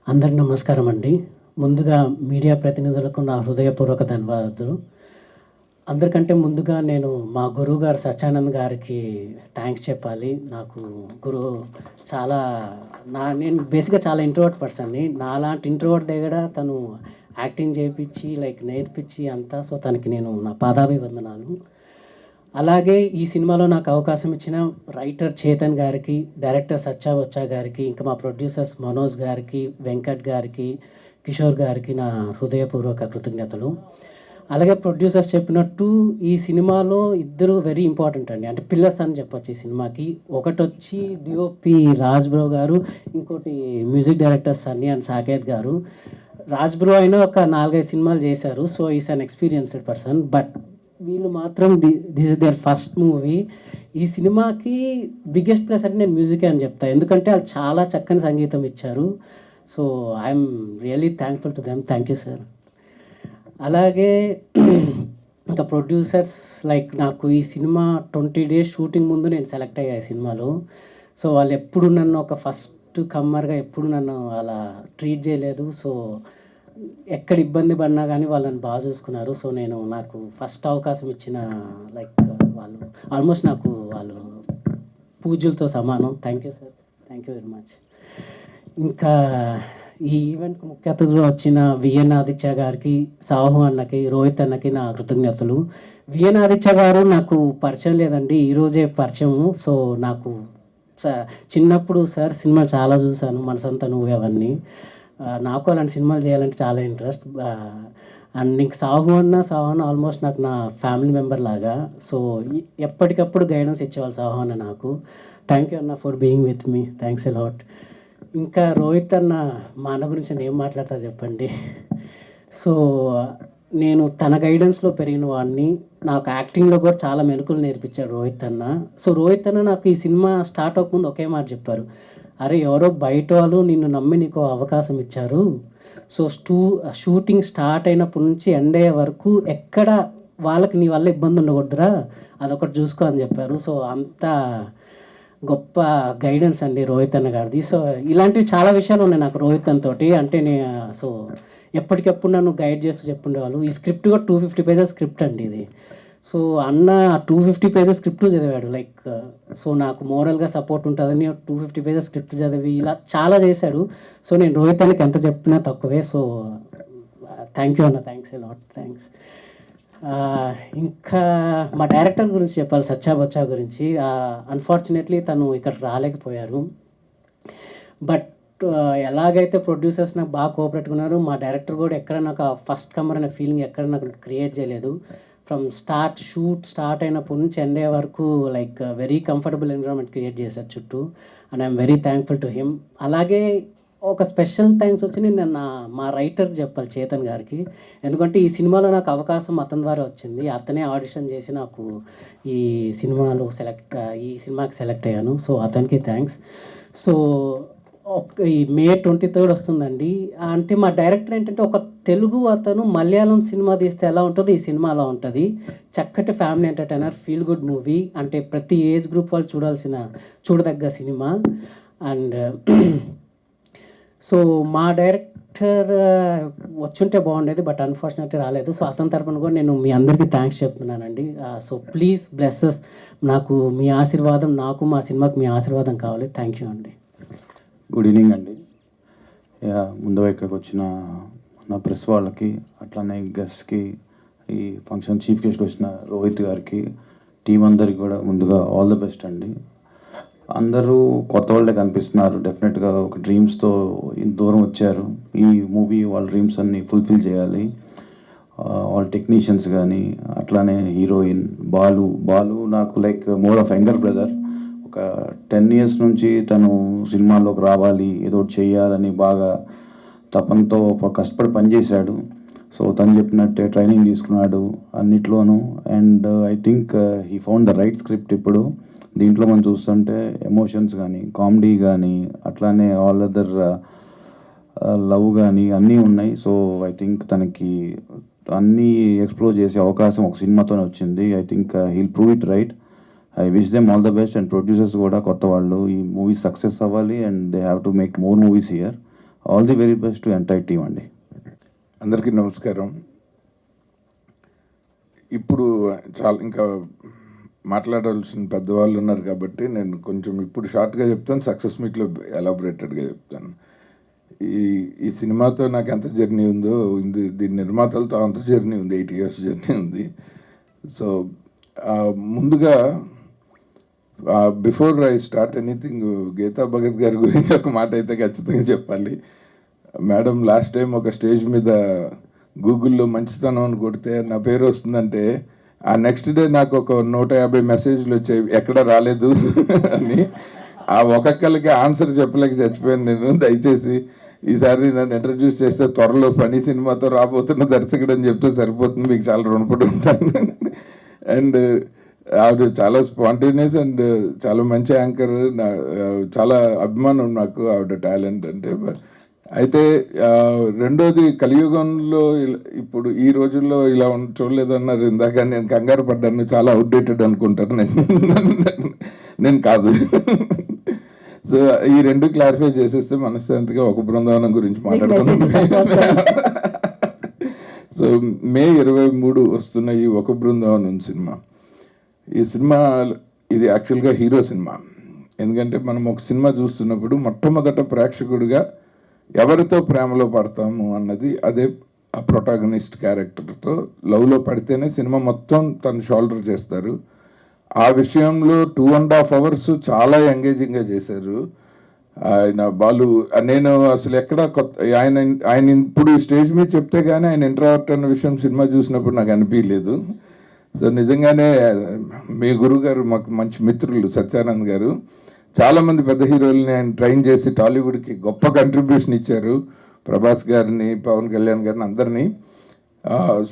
అందరికి నమస్కారం అండి. ముందుగా మీడియా ప్రతినిధులకు నా హృదయపూర్వక ధన్యవాదాలు. అందరికంటే ముందుగా నేను మా గురువుగారు సత్యానంద్ గారికి థ్యాంక్స్ చెప్పాలి. నాకు గురువు చాలా నేను బేసిక్‌గా చాలా ఇంట్రోవర్ట్ పర్సన్‌ని. నాలాంటి ఇంట్రోవర్ట్ దగ్గర తను యాక్టింగ్ చేపిచ్చి, నేర్పించి అంతా. సో, తనకి నేను నా పాదాభివందనాలు. అలాగే ఈ సినిమాలో నాకు అవకాశం ఇచ్చిన రైటర్ చేతన్ గారికి, డైరెక్టర్ సచ్చా బొచ్చా గారికి, ఇంకా మా ప్రొడ్యూసర్స్ మనోజ్ గారికి, వెంకట్ గారికి, కిషోర్ గారికి నా హృదయపూర్వక కృతజ్ఞతలు. అలాగే ప్రొడ్యూసర్స్ చెప్పినట్టు ఈ సినిమాలో ఇద్దరు వెరీ ఇంపార్టెంట్ అండి. అంటే పిల్లర్స్ అని చెప్పొచ్చు ఈ సినిమాకి. ఒకటొచ్చి డిఓపి రాజ్ బ్రో గారు, ఇంకోటి music director Sunny and Saketh గారు. రాజ్ బ్రో అయినా ఒక 4, 5 సినిమాలు చేశారు. So, is an experienced person. But వీళ్ళు మాత్రం this is their first movie. ఈ సినిమాకి బిగ్గెస్ట్ ప్లస్ అంటే నేను మ్యూజికే అని చెప్తా. ఎందుకంటే వాళ్ళు చాలా చక్కని సంగీతం ఇచ్చారు. So, I'm really thankful to them. Thank you sir. అలాగే ఇంకా ప్రొడ్యూసర్స్ నాకు ఈ సినిమా 20 డేస్ షూటింగ్ ముందు నేను సెలెక్ట్ అయ్యా ఈ సినిమాలో. సో, వాళ్ళు ఎప్పుడు నన్ను ఒక ఫస్ట్ కమ్మర్‌గా ఎప్పుడు నన్ను అలా ట్రీట్ చేయలేదు. సో, ఎక్కడ ఇబ్బంది పడినా కానీ వాళ్ళని బాగా చూసుకున్నారు. సో, నాకు ఫస్ట్ అవకాశం ఇచ్చిన లైక్ వాళ్ళు ఆల్మోస్ట్ వాళ్ళు పూజ్యులతో సమానం. Thank you sir. Thank you very much. ఇంకా ఈ ఈవెంట్‌కి ముఖ్య అతిథిగా వచ్చిన విఎన్ ఆదిత్య గారికి, సాహు అన్నకి, రోహిత్ అన్నకి నా కృతజ్ఞతలు. విఎన్ ఆదిత్య గారు నాకు పరిచయం లేదండి. ఈరోజే పరిచయము. సో, నాకు స చిన్నప్పుడు సార్ సినిమాలు చాలా చూశాను. 'మనసంతా నువ్వే' అవన్నీ. నాకు అలాంటి సినిమాలు చేయాలంటే చాలా ఇంట్రెస్ట్. అండ్ ఇంక సాహు అన్న ఆల్మోస్ట్ నాకు నా ఫ్యామిలీ మెంబర్ లాగా. సో, ఎప్పటికప్పుడు గైడెన్స్ ఇచ్చేవాళ్ళు సాహు అన్న నాకు. థ్యాంక్ యూ అన్న for being with me. Thanks a lot. ఇంకా రోహిత్ అన్న, మా అన్న గురించి నేను ఏం మాట్లాడతా చెప్పండి. సో, నేను తన గైడెన్స్‌లో పెరిగిన వాడిని. నాకు యాక్టింగ్‌లో కూడా చాలా మెళకువలు నేర్పించాడు రోహిత్ అన్న. సో, రోహిత్ అన్న నాకు ఈ సినిమా స్టార్ట్ అవ్వకముందు ఒకే మాట చెప్పారు. "అరే, ఎవరో బయట వాళ్ళు నిన్ను నమ్మి నీకో అవకాశం ఇచ్చారు. సో, షూటింగ్ స్టార్ట్ అయినప్పటి నుంచి ఎండ్ అయ్యే వరకు ఎక్కడ వాళ్ళకి నీ వల్ల ఇబ్బంది ఉండకూడదురా, అదొకటి చూసుకో" అని చెప్పారు. సో, అంత గొప్ప గైడెన్స్ అండి రోహిత్ అన్న గారిది. సో, ఇలాంటివి చాలా విషయాలు ఉన్నాయి నాకు రోహిత్ అన్నతోటి. అంటే సో, ఎప్పటికప్పుడు నన్ను గైడ్ చేస్తూ చెప్పుండేవాళ్ళు. ఈ స్క్రిప్ట్ కూడా 250 పేజెస్ స్క్రిప్ట్ అండి ఇది. సో, అన్న 250 పేజెస్ స్క్రిప్ట్ చదివాడు. సో, నాకు మోరల్‌గా సపోర్ట్ ఉంటుందని 250 పేజెస్ స్క్రిప్ట్ చదివి ఇలా చాలా చేశాడు. సో, నేను రోహిత్ అన్నకి ఎంత చెప్పినా తక్కువే. సో, థ్యాంక్ యూ అన్న. Thanks a lot. థ్యాంక్స్. ఇంకా మా డైరెక్టర్ గురించి చెప్పాలి, సచ్చా బొచ్చా గురించి. అన్‌ఫార్చునేట్‌లీ తను ఇక్కడికి రాలేకపోయారు. బట్ ఎలాగైతే ప్రొడ్యూసర్స్ నాకు బాగా కోఆపరేట్‌గా ఉన్నారు, మా డైరెక్టర్ కూడా ఎక్కడ నాకు ఫస్ట్ కమర్ అనే ఫీలింగ్ ఎక్కడ నాకు క్రియేట్ చేయలేదు. ఫ్రమ్ షూట్ స్టార్ట్ అయినప్పటి నుంచి ఎండ్ అయ్యే వరకు వెరీ కంఫర్టబుల్ ఎన్విరాన్మెంట్ క్రియేట్ చేశారు చుట్టూ. And I'm very thankful to him. అలాగే ఒక స్పెషల్ థ్యాంక్స్ వచ్చి నేను మా రైటర్‌కి చెప్పాలి, చేతన్ గారికి. ఎందుకంటే ఈ సినిమాలో నాకు అవకాశం అతని ద్వారా వచ్చింది. అతనే ఆడిషన్ చేసి నాకు ఈ ఈ సినిమాకి సెలెక్ట్ అయ్యాను. సో, అతనికి థ్యాంక్స్. సో, ఈ మే 23 వస్తుందండి. అంటే మా డైరెక్టర్ ఏంటంటే ఒక తెలుగు అతను మలయాళం సినిమా తీస్తే ఎలా ఉంటదో ఈ సినిమా అలా ఉంటది. చక్కటి family entertainer, feel good movie. అంటే ప్రతి ఏజ్ గ్రూప్ వాళ్ళు చూడదగ్గ సినిమా. అండ్ సో, మా డైరెక్టర్ వచ్చుంటే బాగుండేది. బట్ అన్‌ఫార్చునేట్‌లీ రాలేదు. సో, అతని తరపున కూడా నేను మీ అందరికీ థ్యాంక్స్ చెప్తున్నానండి. So, please bless us. నాకు మీ ఆశీర్వాదం, నాకు మా సినిమాకి మీ ఆశీర్వాదం కావాలి. థ్యాంక్ యూ అండి. గుడ్ ఈవినింగ్ అండి. ముందుగా ఇక్కడికి వచ్చిన నా ప్రెస్ వాళ్ళకి, అట్లానే గెస్ట్కి, ఈ ఫంక్షన్ చీఫ్ గెస్ట్కి వచ్చిన రోహిత్ గారికి, టీం అందరికి కూడా ముందుగా ఆల్ ద బెస్ట్ అండి. అందరూ కొత్త వాళ్ళే కనిపిస్తున్నారు. డెఫినెట్గా ఒక డ్రీమ్స్తో ఇంత దూరం వచ్చారు. ఈ మూవీ వాళ్ళ డ్రీమ్స్ అన్నీ ఫుల్ఫిల్ చేయాలి. వాళ్ళ టెక్నీషియన్స్ కానీ, అట్లానే హీరోయిన్ బాలు నాకు మోర్ ఆఫ్ యంగర్ బ్రదర్. ఒక 10 years నుంచి తను సినిమాల్లోకి రావాలి, ఏదో చేయాలని బాగా తపనతో కష్టపడి పనిచేశాడు. సో, తను చెప్పినట్టే ట్రైనింగ్ తీసుకున్నాడు అన్నిట్లోనూ. And I think he found the right script. ఇప్పుడు దీంట్లో మనం చూస్తుంటే ఎమోషన్స్ కానీ, కామెడీ కానీ, అట్లానే ఆల్ అదర్ లవ్ కానీ అన్నీ ఉన్నాయి. సో, ఐ థింక్ తనకి అన్నీ ఎక్స్ప్లోర్ చేసే అవకాశం ఒక సినిమాతోనే వచ్చింది. I think he'll prove it right. I wish them all the best. And producers కూడా కొత్త వాళ్ళు ఈ మూవీ సక్సెస్ అవ్వాలి and they have to make more movies here. All the very best to entire team అండి. అందరికీ నమస్కారం. ఇప్పుడు చాలా ఇంకా మాట్లాడాల్సిన పెద్దవాళ్ళు ఉన్నారు కాబట్టి నేను కొంచెం ఇప్పుడు షార్ట్గా చెప్తాను, సక్సెస్ మీట్లో ఎలాబొరేటెడ్గా చెప్తాను. ఈ సినిమాతో నాకు ఎంత జర్నీ ఉందో దీని నిర్మాతలతో అంత జర్నీ ఉంది, 8 years జర్నీ ఉంది. సో ముందుగా before I start anything, Geetha Bhagat గారి గురించి ఒక మాట అయితే ఖచ్చితంగా చెప్పాలి. మేడం లాస్ట్ టైం ఒక స్టేజ్ మీద గూగుల్లో మంచితనం అని కొడితే నా పేరు వస్తుందంటే ఆ నెక్స్ట్ డే నాకు ఒక 150 మెసేజ్లు వచ్చాయి, ఎక్కడ రాలేదు అని. ఆ ఒక్కొక్కరికి ఆన్సర్ చెప్పలేక చచ్చిపోయాను నేను. దయచేసి ఈసారి నన్ను ఇంట్రడ్యూస్ చేస్తే త్వరలో పని సినిమాతో రాబోతున్న దర్శకుడు అని చెప్తే సరిపోతుంది, మీకు చాలా రుణపడి ఉంటాను. అండ్ ఆవిడ చాలా స్పాంటేనియస్ అండ్ చాలా మంచి యాంకర్. చాలా అభిమానం నాకు ఆవిడ టాలెంట్ అంటే. అయితే రెండోది, కలియుగంలో ఇప్పుడు ఈ రోజుల్లో ఇలా చూడలేదన్నారు ఇందాక, నేను కంగారు పడ్డాను, చాలా అవుట్డేటెడ్ అనుకుంటాను నేను కాదు. సో ఈ రెండు క్లారిఫై చేసేస్తే మనశ్శాంతిగా ఒక బృందావనం గురించి మాట్లాడుతున్నాం. సో మే 23 వస్తున్న ఈ ఒక బృందావనం సినిమా, ఈ సినిమా ఇది యాక్చువల్గా హీరో సినిమా. ఎందుకంటే మనం ఒక సినిమా చూస్తున్నప్పుడు మొట్టమొదట ప్రేక్షకుడిగా ఎవరితో ప్రేమలో పడతాము అన్నది, అదే ఆ ప్రొటాగనిస్ట్ క్యారెక్టర్తో లవ్లో పడితేనే సినిమా మొత్తం తను షోల్డర్ చేస్తారు. ఆ విషయంలో 2.5 hours చాలా ఎంగేజింగ్గా చేశారు ఆయన. బాలు నేను అసలు ఎక్కడ కొత్త ఆయన ఇప్పుడు స్టేజ్ మీద చెప్తే కానీ ఆయన ఇంట్రావర్ట్ అన్న విషయం సినిమా చూసినప్పుడు నాకు అనిపించలేదు. సో నిజంగానే మీ గురువు గారు మాకు మంచి మిత్రులు, సత్యానంద్ గారు. చాలామంది పెద్ద హీరోలని ఆయన ట్రైన్ చేసి టాలీవుడ్కి గొప్ప కంట్రిబ్యూషన్ ఇచ్చారు, ప్రభాస్ గారిని, పవన్ కళ్యాణ్ గారిని, అందరినీ.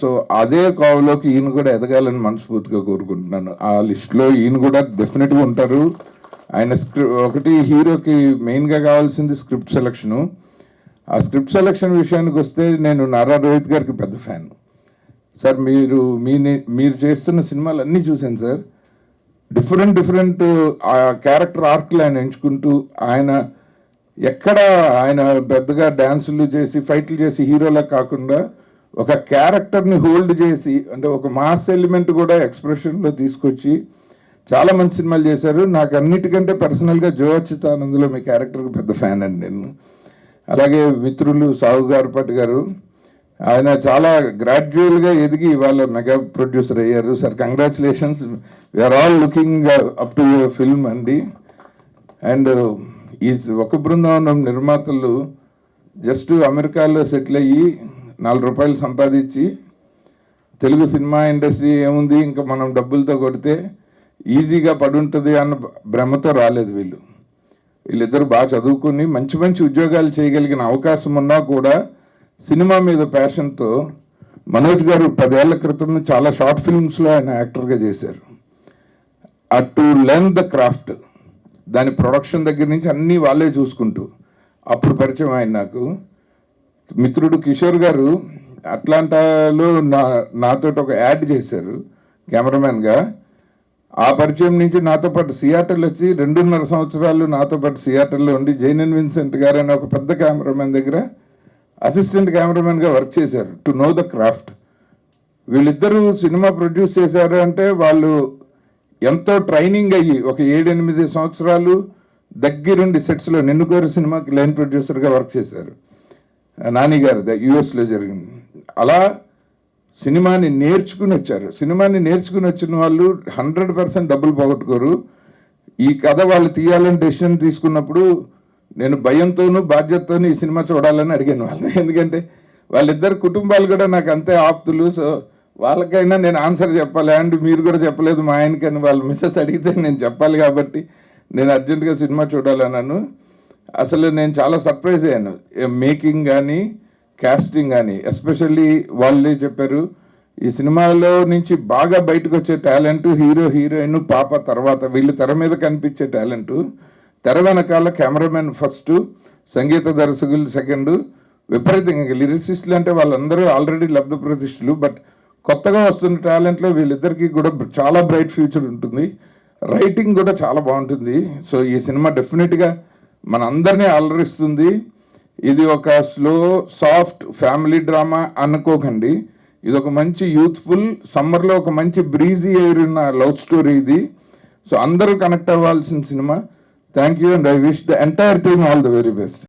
సో అదే కోవలోకి ఈయన కూడా ఎదగాలని మనస్ఫూర్తిగా కోరుకుంటున్నాను. ఆ లిస్టులో ఈయన కూడా డెఫినెట్గా ఉంటారు. ఆయన ఒకటి హీరోకి మెయిన్గా కావాల్సింది స్క్రిప్ట్ సెలక్షను. ఆ స్క్రిప్ట్ సెలక్షన్ విషయానికి వస్తే నేను నారా రోహిత్ గారికి పెద్ద ఫ్యాన్ సార్. మీరు చేస్తున్న సినిమాలు అన్నీ చూశాను సార్. డిఫరెంట్ ఆ క్యారెక్టర్ ఆర్క్లు ఆయన ఎంచుకుంటూ, ఆయన పెద్దగా డ్యాన్సులు చేసి ఫైట్లు చేసి హీరోలా కాకుండా ఒక క్యారెక్టర్ని హోల్డ్ చేసి, అంటే ఒక మాస్ ఎలిమెంట్ కూడా ఎక్స్ప్రెషన్లో తీసుకొచ్చి చాలా మంచి సినిమాలు చేశారు. నాకు అన్నిటికంటే పర్సనల్గా జో అచ్యుతానంద్లో మీ క్యారెక్టర్కి పెద్ద ఫ్యాన్ అండి నేను. అలాగే మిత్రులు సాహు గారుపాటి గారు, ఆయన చాలా గ్రాడ్యువల్గా ఎదిగి ఇవాళ మెగా ప్రొడ్యూసర్ అయ్యారు sir. Congratulations, we are all looking up to your film అండి. అండ్ ఈ ఒక బృందావనం నిర్మాతలు జస్ట్ అమెరికాలో సెటిల్ అయ్యి ₹4 సంపాదించి, తెలుగు సినిమా ఇండస్ట్రీ ఏముంది ఇంకా మనం డబ్బులతో కొడితే ఈజీగా పడుంటుంది అన్న భ్రమతో రాలేదు వీళ్ళిద్దరు బాగా చదువుకుని మంచి మంచి ఉద్యోగాలు చేయగలిగిన అవకాశం ఉన్నా కూడా సినిమా మీద ప్యాషన్తో మనోజ్ గారు 10 ఏళ్ల క్రితం చాలా షార్ట్ ఫిల్మ్స్లో ఆయన యాక్టర్గా చేశారు. టు లెర్న్ ద క్రాఫ్ట్, దాని ప్రొడక్షన్ దగ్గర నుంచి అన్నీ వాళ్ళే చూసుకుంటూ అప్పుడు పరిచయం ఆయన నాకు. మిత్రుడు కిషోర్ గారు అట్లాంటాలో నాతో ఒక యాడ్ చేశారు కెమెరామెన్గా. ఆ పరిచయం నుంచి నాతో పాటు సియాటల్ వచ్చి 2.5 సంవత్సరాలు నాతో పాటు సియాటల్లో ఉండి జైనన్ విన్సెంట్ గారు అనే ఒక పెద్ద కెమెరామెన్ దగ్గర అసిస్టెంట్ కెమెరామెన్గా వర్క్ చేశారు, టు నో ద క్రాఫ్ట్. వీళ్ళిద్దరూ సినిమా ప్రొడ్యూస్ చేశారు అంటే వాళ్ళు ఎంతో ట్రైనింగ్ అయ్యి ఒక 7-8 సంవత్సరాలు దగ్గరుండి సెట్స్లో నిన్నుకోరు సినిమాకి లైన్ ప్రొడ్యూసర్గా వర్క్ చేశారు. నాని గారు యుఎస్లో జరిగింది. అలా సినిమాని నేర్చుకుని వచ్చారు. సినిమాని నేర్చుకుని వచ్చిన వాళ్ళు 100% డబ్బులు పోగొట్టుకోరు. ఈ కథ వాళ్ళు తీయాలని డెసిషన్ తీసుకున్నప్పుడు నేను భయంతోనూ బాధ్యతతోనూ ఈ సినిమా చూడాలని అడిగాను వాళ్ళని. ఎందుకంటే వాళ్ళిద్దరు కుటుంబాలు కూడా నాకు అంతే ఆప్తులు. సో వాళ్ళకైనా నేను ఆన్సర్ చెప్పాలి. అండ్ మీరు కూడా చెప్పలేదు మా ఆయనకని వాళ్ళు మిస్సెస్ అడిగితే నేను చెప్పాలి కాబట్టి నేను అర్జెంటుగా సినిమా చూడాలన్నాను. అసలు నేను చాలా సర్ప్రైజ్ అయ్యాను. మేకింగ్ కానీ కాస్టింగ్ కానీ ఎస్పెషల్లీ వాళ్ళే చెప్పారు ఈ సినిమాలో నుంచి బాగా బయటకు వచ్చే టాలెంట్ హీరో, హీరోయిన్, పాప తర్వాత వీళ్ళు తెర మీద కనిపించే టాలెంటు, తెర వెనకాల కెమెరామెన్ ఫస్ట్, సంగీత దర్శకులు సెకండ్, విపరీతంగా లిరిసిస్టులు అంటే వాళ్ళందరూ ఆల్రెడీ లబ్ధ ప్రతిష్ఠులు. బట్ కొత్తగా వస్తున్న టాలెంట్లో వీళ్ళిద్దరికీ కూడా చాలా బ్రైట్ ఫ్యూచర్ ఉంటుంది. రైటింగ్ కూడా చాలా బాగుంటుంది. సో ఈ సినిమా డెఫినెట్గా మన అందరినీ అలరిస్తుంది. ఇది ఒక స్లో సాఫ్ట్ ఫ్యామిలీ డ్రామా అనుకోకండి. ఇది ఒక మంచి యూత్ఫుల్ సమ్మర్లో ఒక మంచి బ్రీజీ ఎయిర్ ఉన్న లవ్ స్టోరీ ఇది. సో అందరూ కనెక్ట్ అవ్వాల్సిన cinema. Thank you and I wish the entire team all the very best.